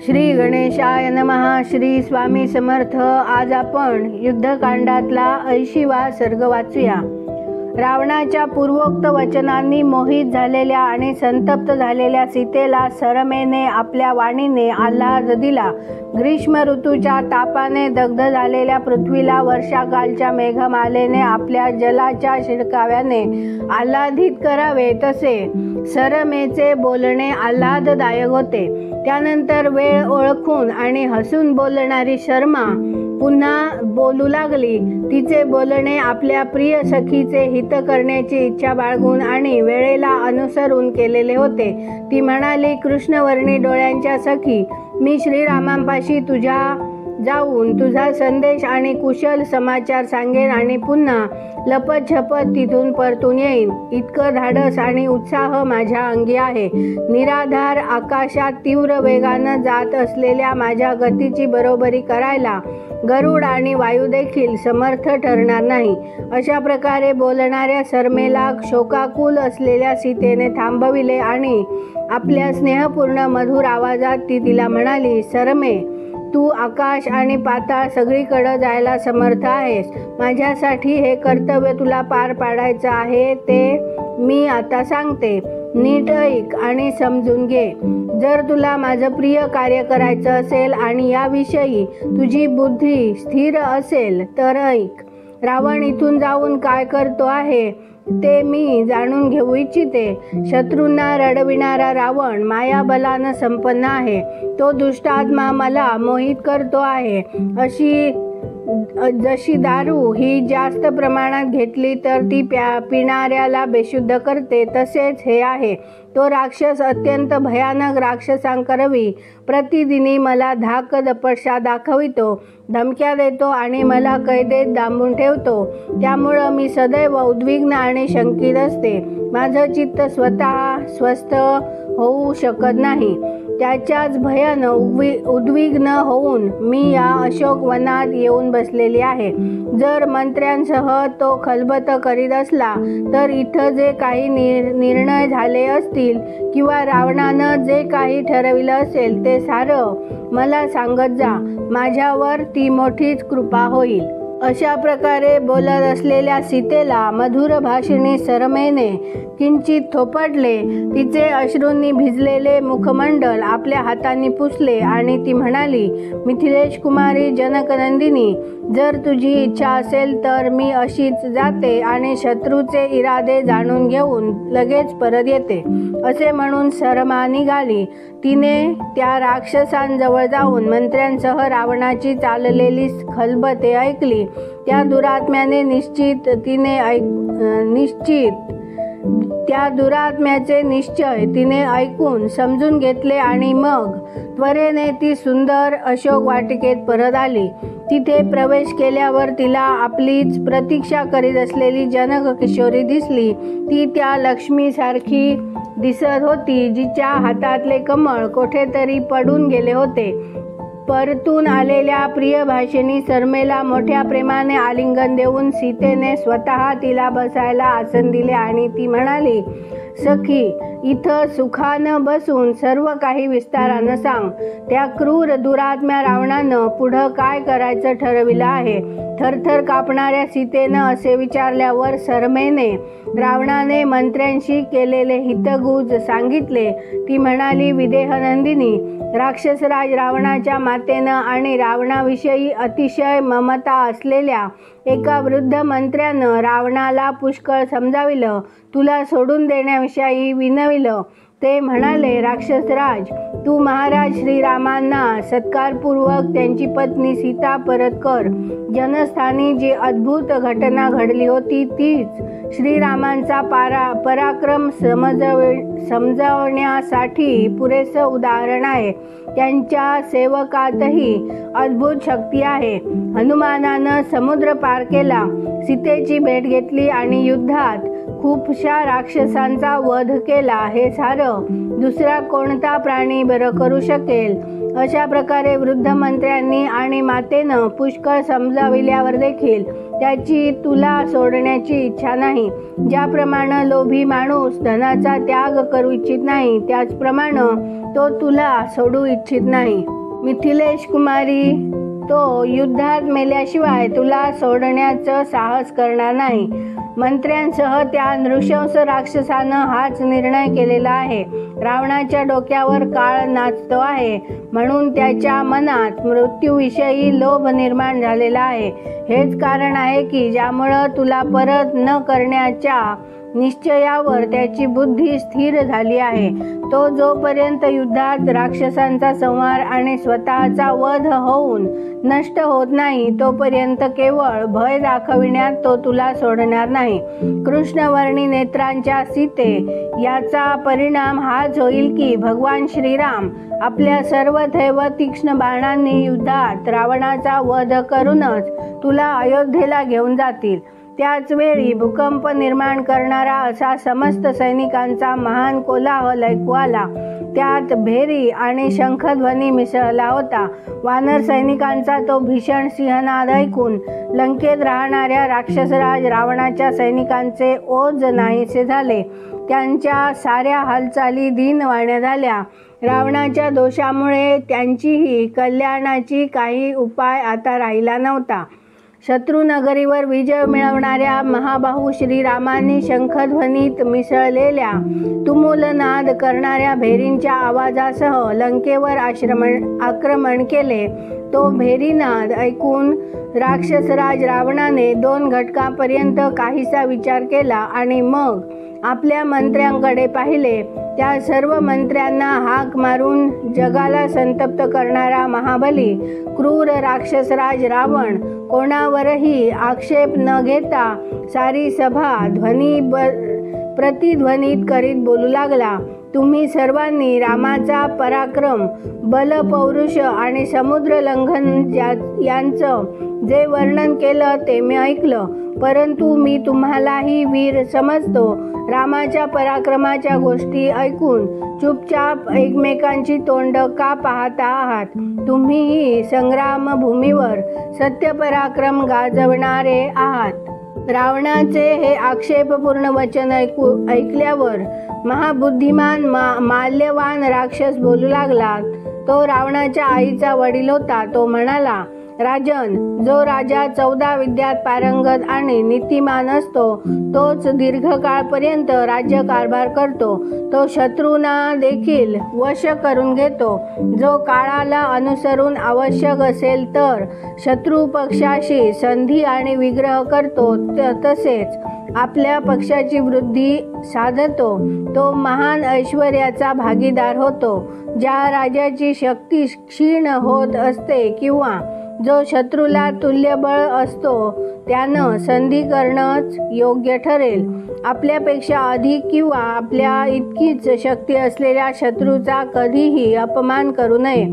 श्री गणेशाय नमः. श्री स्वामी समर्थ. आज आपण युद्धकांडातला 80वा सर्ग वाचूया. रावणाच्या पूर्वोक्त वचनांनी मोहित झालेल्या आणि संतप्त झालेल्या सीतेला सरमेने आपल्या वाणीने आल्हाद दिला. ग्रीष्म ऋतूच्या तापाने दग्ध झालेल्या पृथ्वीला वर्षाकालच्या मेघमालेने आपल्या जलाच्या शिडकाव्याने आल्हादित करावे तसे सरमेचे बोलणे आल्हाददायक होते. त्यानंतर वेळ ओळखून आणि हसून बोलणारी शर्मा पुन्हा बोलू लागली. तिचे बोलणे आपल्या प्रिय सखीचे हित करण्याची इच्छा बाळगून आणि वेळेला अनुसरून केलेले होते. ती म्हणाली, कृष्णवर्णी डोळ्यांच्या सखी, मी श्रीरामांपाशी जाऊन तुझा संदेश आणि कुशल समाचार सांगेन आणि पुन्हा लपत छपत तिथून परतून येईन. इतकं धाडस आणि उत्साह माझ्या अंगी आहे. निराधार आकाशात तीव्र वेगानं जात असलेल्या माझ्या गतीची बरोबरी करायला गरुड आणि वायू देखील समर्थ ठरणार नाही. अशा प्रकारे बोलणाऱ्या सरमेला शोकाकुल असलेल्या सीतेने थांबविले आणि आपल्या स्नेहपूर्ण मधुर आवाजात ती तिला म्हणाली, सरमे, तू आकाश आणि पाताळ सगळीकडे जायला समर्थ आहेस. माझ्यासाठी हे कर्तव्य तुला पार पाडायचं आहे ते मी आता सांगते. नीट ऐक आणि समजून घे. जर तुला माझं प्रिय कार्य करायचं असेल आणि याविषयी तुझी बुद्धी स्थिर असेल तर ऐक. रावण इथून जाऊन काय करतो आहे ते मी जाणून घेऊ इच्छिते. शत्रूंना रडविणारा रावण मायाबलानं संपन्न आहे. तो दुष्टात्मा मला मोहित करतो आहे. जशी दारू ही जास्त प्रमाणात घेतली तर ती पिणाऱ्याला बेशुद्ध करते, तसेच हे आहे. तो राक्षस अत्यंत भयानक राक्षसांकरवी प्रतिदिनी मला धाक दपटशा दाखवितो, धमक्या देतो आणि मला कैदेत डांबून ठेवतो. त्यामुळं मी सदैव उद्विग्न आणि शंकित असते. माझं चित्त स्वतः स्वस्थ होऊ शकत नाही. त्याच्याच भयानं उद्विग्न होऊन मी या अशोक वनात येऊन बसलेली आहे. जर मंत्र्यांसह तो खलबत करीत असला तर इथं जे काही निर्णय झाले असतील किंवा रावणानं जे काही ठरविलं असेल ते सारं मला सांगत जा. माझ्यावर ती मोठीच कृपा होईल. अशा प्रकारे बोलत असलेल्या सीतेला मधुर भाषिणी सरमेने किंचित थोपटले. तिचे अश्रूंनी भिजलेले मुखमंडल आपल्या हातांनी पुसले आणि ती म्हणाली, मिथिलेश कुमारी जनकनंदिनी, जर तुझी इच्छा असेल तर मी अशीच जाते आणि शत्रूचे इरादे जाणून घेऊन लगेच परत येते. असे म्हणून सरमा निघाली. तिने त्या राक्षसांजवळ जाऊन मंत्र्यांसह रावणाची चाललेली खलबते ऐकली. त्या दुरात्म्याचे निश्चय तिने ऐकून समजून घेतले आणि मग त्वरेने ती सुंदर अशोक वाटिकेत परत आली. तिथे प्रवेश केल्यावर तिला आपलीच प्रतीक्षा करीत असलेली जनक किशोरी दिसली. ती त्या लक्ष्मीसारखी दिसत होती जिच्या हातातले कमळ कोठेतरी पडून गेले होते. परतून आलेल्या प्रियभाषिणी सरमेला मोठ्या प्रेमाने आलिंगन देऊन सीतेने स्वतः तिला बसायला आसन दिले आणि ती म्हणाली, सखी, इथं सुखानं बसून सर्व काही विस्तारानं सांग. त्या क्रूर दुरात्म्या रावणानं पुढं काय करायचं ठरविलं आहे. थरथर कापणाऱ्या सीतेनं असे विचारल्यावर सरमेने रावणाने मंत्र्यांशी केलेले हितगुज सांगितले. ती म्हणाली, विदेहनंदिनी, राक्षसराज रावणाच्या मातेनं आणि रावणाविषयी अतिशय ममता असलेल्या एका वृद्ध मंत्र्यानं रावणाला पुष्कळ समजाविलं, तुला सोडून देण्याविषयी विनविलं. ते म्हणाले, राक्षसराज, तू महाराज श्रीरामांना सत्कारपूर्वक त्यांची पत्नी सीता परत कर. जनस्थानी जी अद्भुत घटना घडली होती तीच श्रीरामांचा पराक्रम समजावण्यासाठी पुरेसं उदाहरण आहे. त्यांच्या सेवकातही अद्भुत शक्ती आहे. हनुमानानं समुद्र पार केला, सीतेची भेट घेतली आणि युद्धात खूपशा राक्षसांचा वध केला. हे सारं दुसरा कोणता प्राणी बरं करू शकेल. अशा प्रकारे वृद्ध मंत्र्यांनी आणि मातेनं पुष्कळ समजाविल्यावर देखील त्याची तुला सोडण्याची इच्छा नाही. ज्याप्रमाणे लोभी माणूस धनाचा त्याग करू इच्छित नाही, त्याचप्रमाणे तो तुला सोडू इच्छित नाही. मिथिलेश कुमारी, तो युद्धात मेल्याशिवाय तुला सोडण्याचं साहस करणार नाही. मंत्र्यांसह त्या नृशंस राक्षसानं हाच निर्णय केलेला आहे. रावणाच्या डोक्यावर काळ नाचतो आहे, म्हणून त्याच्या मनात मृत्यूविषयी लोभ निर्माण झालेला आहे. हेच कारण आहे की ज्यामुळं तुला परत न करण्याच्या निश्चयावर त्याची बुद्धी स्थिर झाली आहे. तो जोपर्यंत युद्धात राक्षसांचा संहार आणि स्वतःचा वध होऊन नष्ट होत नाही, तोपर्यंत केवळ भय दाखविण्यात तो तुला सोडणार नाही. कृष्णवर्णी नेत्रांच्या सीते याचा परिणाम हाच होईल की भगवान श्रीराम आपल्या सर्वथैव तीक्ष्ण बाणांनी युद्धात रावणाचा वध करूनच तुला अयोध्येला घेऊन जातील. त्याच वेळी भूकंप निर्माण करणारा असा समस्त सैनिकांचा महान कोलाहल ऐकू आला. त्यात भेरी आणि शंखध्वनी मिसळला होता. वानर सैनिकांचा तो भीषण सिंहनाद ऐकून लंकेत राहणाऱ्या राक्षसराज रावणाच्या सैनिकांचे ओझ नाहीसे झाले. त्यांच्या साऱ्या हालचाली दीनवाण्या झाल्या. रावणाच्या दोषामुळे त्यांचीही कल्याणाची काही उपाय आता राहिला नव्हता. शत्रुनगरीवर विजय मिळवणाऱ्या महाबाहू श्रीरामांनी शंखध्वनीत मिसळलेल्या तुमुलनाद करणाऱ्या भेरींच्या आवाजासह लंकेवर आक्रमण केले. तो भेरीनाद ऐकून राक्षसराज रावणाने 2 घटकापर्यंत काहीसा विचार केला आणि मग आपल्या मंत्र्यांकडे पाहिले. त्या सर्व मंत्र्यांना हाक मारून जगाला संतप्त करणारा महाबली क्रूर राक्षसराज रावण कोणावरही आक्षेप न घेता सारी सभा प्रतिध्वनित करीत बोलू लागला. तुम्ही सर्वांनी रामाचा पराक्रम, बलपौरुष आणि समुद्र लंघन यांचं जे वर्णन केलं ते मी ऐकलं, परंतु मी तुम्हालाही वीर समजतो. रामाच्या पराक्रमाच्या गोष्टी ऐकून चुपचाप एकमेकांची तोंड का पाहता आहात? तुम्हीही संग्रामभूमीवर सत्यपराक्रम गाजवणारे आहात. रावणाचे हे आक्षेपपूर्ण वचन ऐकल्यावर महाबुद्धिमान माल्यवान राक्षस बोलू लागला. तो रावणाच्या आईचा वडील होता. तो म्हणाला, राजन, जो राजा 14 विद्यात पारंगत आणि नीतिमान असतो तोच दीर्घकाळपर्यंत राज्य कारभार करतो. तो शत्रूंना देखील वश करून घेतो. जो काळाला अनुसरून आवश्यक असेल तर शत्रू पक्षाशी संधी आणि विग्रह करतो, तसेच आपल्या पक्षाची वृद्धी साधतो. तो महान ऐश्वर्याचा भागीदार होतो. ज्या राजाची शक्ती क्षीण होत असते किंवा जो शत्रूला तुल्यबळ असतो त्यानं संधी करणंच योग्य ठरेल. आपल्यापेक्षा अधिक किंवा आपल्या इतकीच शक्ती असलेल्या शत्रूचा कधीही अपमान करू नये.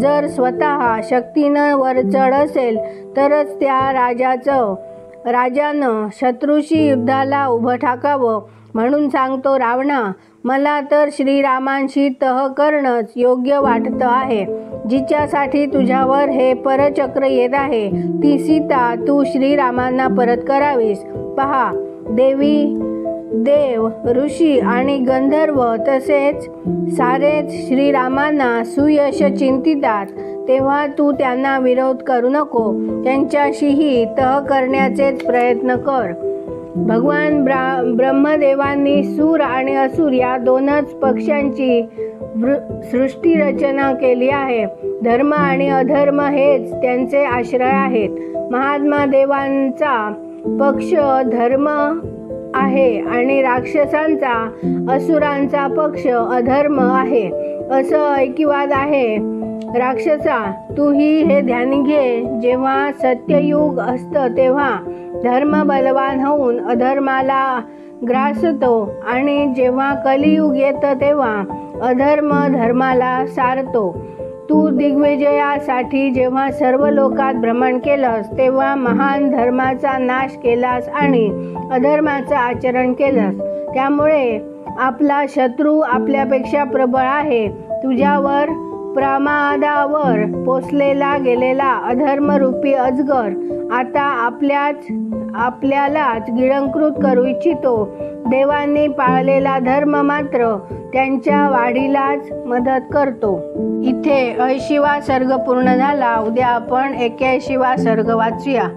जर स्वतः शक्तीनं वरचढ असेल तरच त्या राजानं शत्रूशी युद्धाला उभं ठाकावं. म्हणून सांगतो रावणा, मला तर श्रीरामांशी तह करणंच योग्य वाटतं आहे. जिच्यासाठी तुझ्यावर हे परचक्र येत आहे ती सीता तू श्रीरामांना परत करावीस. पहा, देव, ऋषी आणि गंधर्व तसेच सारेच श्रीरामांना सुयश चिंतितात. तेव्हा तू त्यांना विरोध करू नको. त्यांच्याशीही तह करण्याचेच प्रयत्न कर. भगवान ब्रह्मदेवांनी सूर आणि असुर या 2च पक्षांची सृष्टी रचना केली आहे. धर्म आणि अधर्म हेच त्यांचे आश्रय आहेत. महात्मा देवांचा पक्ष धर्म आहे आणि राक्षसांचा, असुरांचा पक्ष अधर्म आहे, असं ऐकिवाद आहे. राक्षसा, तूही हे ध्यानी घे. जेव्हा सत्ययुग असतं तेव्हा धर्म बलवान होऊन अधर्माला ग्रासतो आणि जेव्हा कलियुग येतं तेव्हा अधर्म धर्माला सारतो. तू दिग्विजयासाठी जेव्हा सर्व लोकात भ्रमण केलंस तेव्हा महान धर्माचा नाश केलास आणि अधर्माचं आचरण केलंस. त्यामुळे आपला शत्रू आपल्यापेक्षा प्रबळ आहे. तुझ्यावर प्रमादावर पोचलेला गेलेला अधर्मरूपी अजगर आता आपल्यालाच गिळंकृत करू इच्छितो. देवांनी पाळलेला धर्म मात्र त्यांच्या वाढीलाच मदत करतो. इथे 80वा सर्ग पूर्ण झाला. उद्या आपण 81वा सर्ग वाचूया.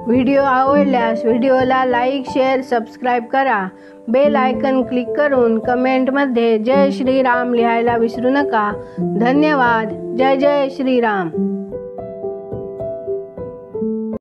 व्हिडिओ आवडल्यास व्हिडिओला लाईक, शेअर, सबस्क्राईब करा. बेल आयकन क्लिक करून कमेंटमध्ये जय श्रीराम लिहायला विसरू नका. धन्यवाद. जय जय श्रीराम.